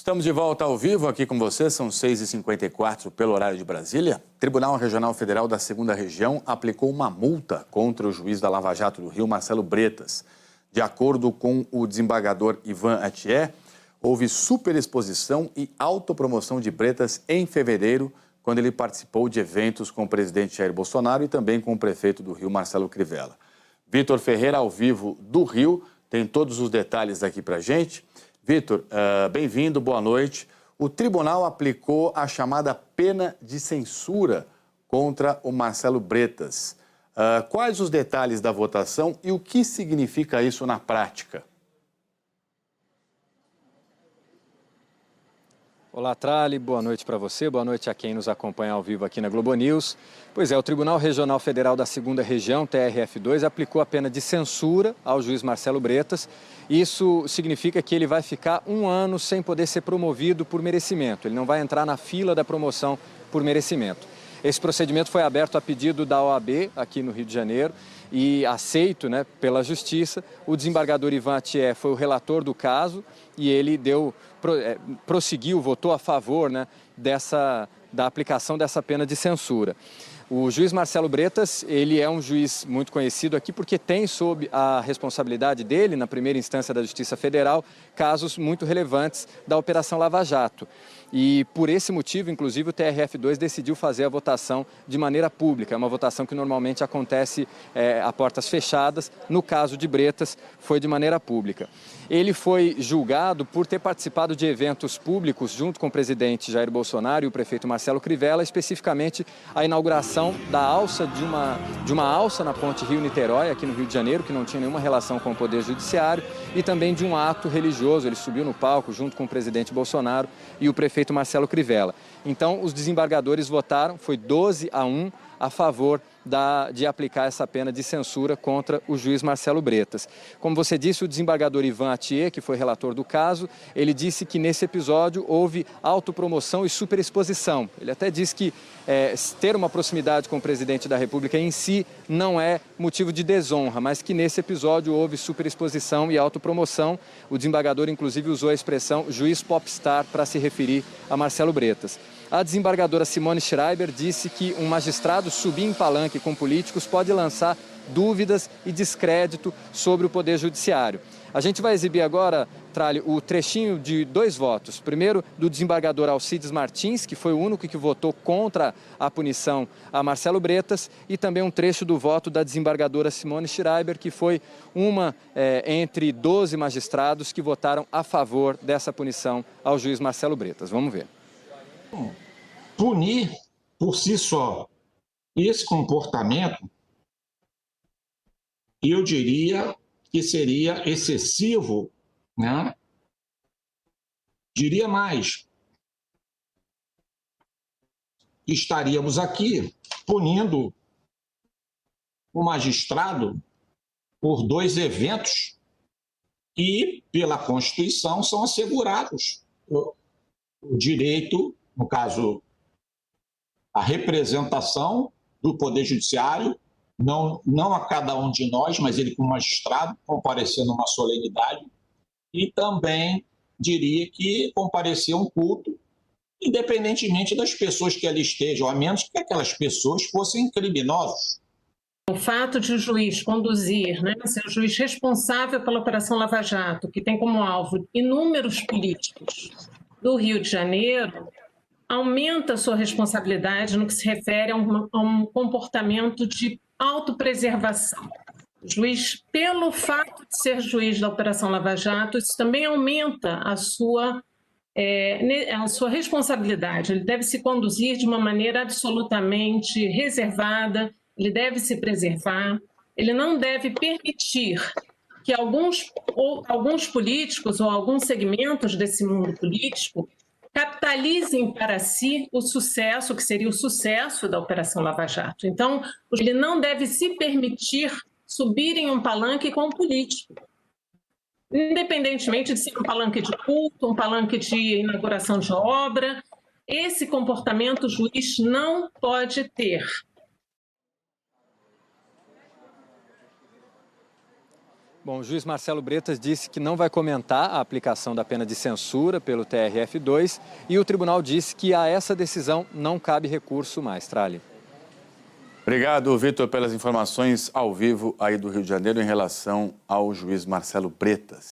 Estamos de volta ao vivo aqui com você, são 6h54 pelo horário de Brasília. Tribunal Regional Federal da 2ª Região aplicou uma multa contra o juiz da Lava Jato do Rio, Marcelo Bretas. De acordo com o desembargador Ivan Atié, houve superexposição e autopromoção de Bretas em fevereiro, quando ele participou de eventos com o presidente Jair Bolsonaro e também com o prefeito do Rio, Marcelo Crivella. Vitor Ferreira, ao vivo do Rio, tem todos os detalhes aqui pra gente. Vitor, bem-vindo, boa noite. O tribunal aplicou a chamada pena de censura contra o Marcelo Bretas. Quais os detalhes da votação e o que significa isso na prática? Olá, Trali, boa noite para você, boa noite a quem nos acompanha ao vivo aqui na Globo News. Pois é, o Tribunal Regional Federal da 2ª Região, TRF2, aplicou a pena de censura ao juiz Marcelo Bretas. Isso significa que ele vai ficar 1 ano sem poder ser promovido por merecimento, ele não vai entrar na fila da promoção por merecimento. Esse procedimento foi aberto a pedido da OAB aqui no Rio de Janeiro e aceito, pela Justiça. O desembargador Ivan Atié foi o relator do caso e ele prosseguiu, votou a favor da aplicação dessa pena de censura. O juiz Marcelo Bretas, ele é um juiz muito conhecido aqui porque tem sob a responsabilidade dele, na primeira instância da Justiça Federal, casos muito relevantes da Operação Lava Jato. E por esse motivo, inclusive, o TRF2 decidiu fazer a votação de maneira pública. É uma votação que normalmente acontece a portas fechadas. No caso de Bretas, foi de maneira pública. Ele foi julgado por ter participado de eventos públicos junto com o presidente Jair Bolsonaro e o prefeito Marcelo Crivella, especificamente a inauguração da alça de uma alça na ponte Rio-Niterói, aqui no Rio de Janeiro, que não tinha nenhuma relação com o Poder Judiciário, e também de um ato religioso. Ele subiu no palco junto com o presidente Bolsonaro e o prefeito Marcelo Crivella. Então, os desembargadores votaram, foi 12-1 a favor de aplicar essa pena de censura contra o juiz Marcelo Bretas. Como você disse, o desembargador Ivan Atié, que foi relator do caso, ele disse que nesse episódio houve autopromoção e superexposição. Ele até disse que ter uma proximidade com o presidente da República em si não é motivo de desonra, mas que nesse episódio houve superexposição e autopromoção. O desembargador, inclusive, usou a expressão juiz popstar para se referir a Marcelo Bretas. A desembargadora Simone Schreiber disse que um magistrado subir em palanque com políticos pode lançar dúvidas e descrédito sobre o Poder Judiciário. A gente vai exibir agora, Trali, o trechinho de 2 votos. Primeiro, do desembargador Alcides Martins, que foi o único que votou contra a punição a Marcelo Bretas, e também um trecho do voto da desembargadora Simone Schreiber, que foi uma entre 12 magistrados que votaram a favor dessa punição ao juiz Marcelo Bretas. Vamos ver. Punir por si só esse comportamento, eu diria que seria excessivo, Diria mais, estaríamos aqui punindo o magistrado por 2 eventos que, pela Constituição, são assegurados o direito, no caso, a representação do Poder Judiciário, não a cada um de nós, mas ele como magistrado, comparecer numa solenidade, e também diria que comparecer a um culto, independentemente das pessoas que ali estejam, a menos que aquelas pessoas fossem criminosos. O fato de o juiz conduzir, ser o juiz responsável pela Operação Lava Jato, que tem como alvo inúmeros políticos do Rio de Janeiro, aumenta a sua responsabilidade no que se refere a um comportamento de autopreservação. O juiz, pelo fato de ser juiz da Operação Lava Jato, isso também aumenta a sua responsabilidade. Ele deve se conduzir de uma maneira absolutamente reservada, ele deve se preservar, ele não deve permitir que alguns políticos ou alguns segmentos desse mundo político capitalizem para si o sucesso, que seria o sucesso da Operação Lava Jato. Então, ele não deve se permitir subir em um palanque com um político, independentemente de ser um palanque de culto, um palanque de inauguração de obra. Esse comportamento o juiz não pode ter. Bom, o juiz Marcelo Bretas disse que não vai comentar a aplicação da pena de censura pelo TRF2 e o tribunal disse que a essa decisão não cabe recurso mais. Trali. Obrigado, Vitor, pelas informações ao vivo aí do Rio de Janeiro em relação ao juiz Marcelo Bretas.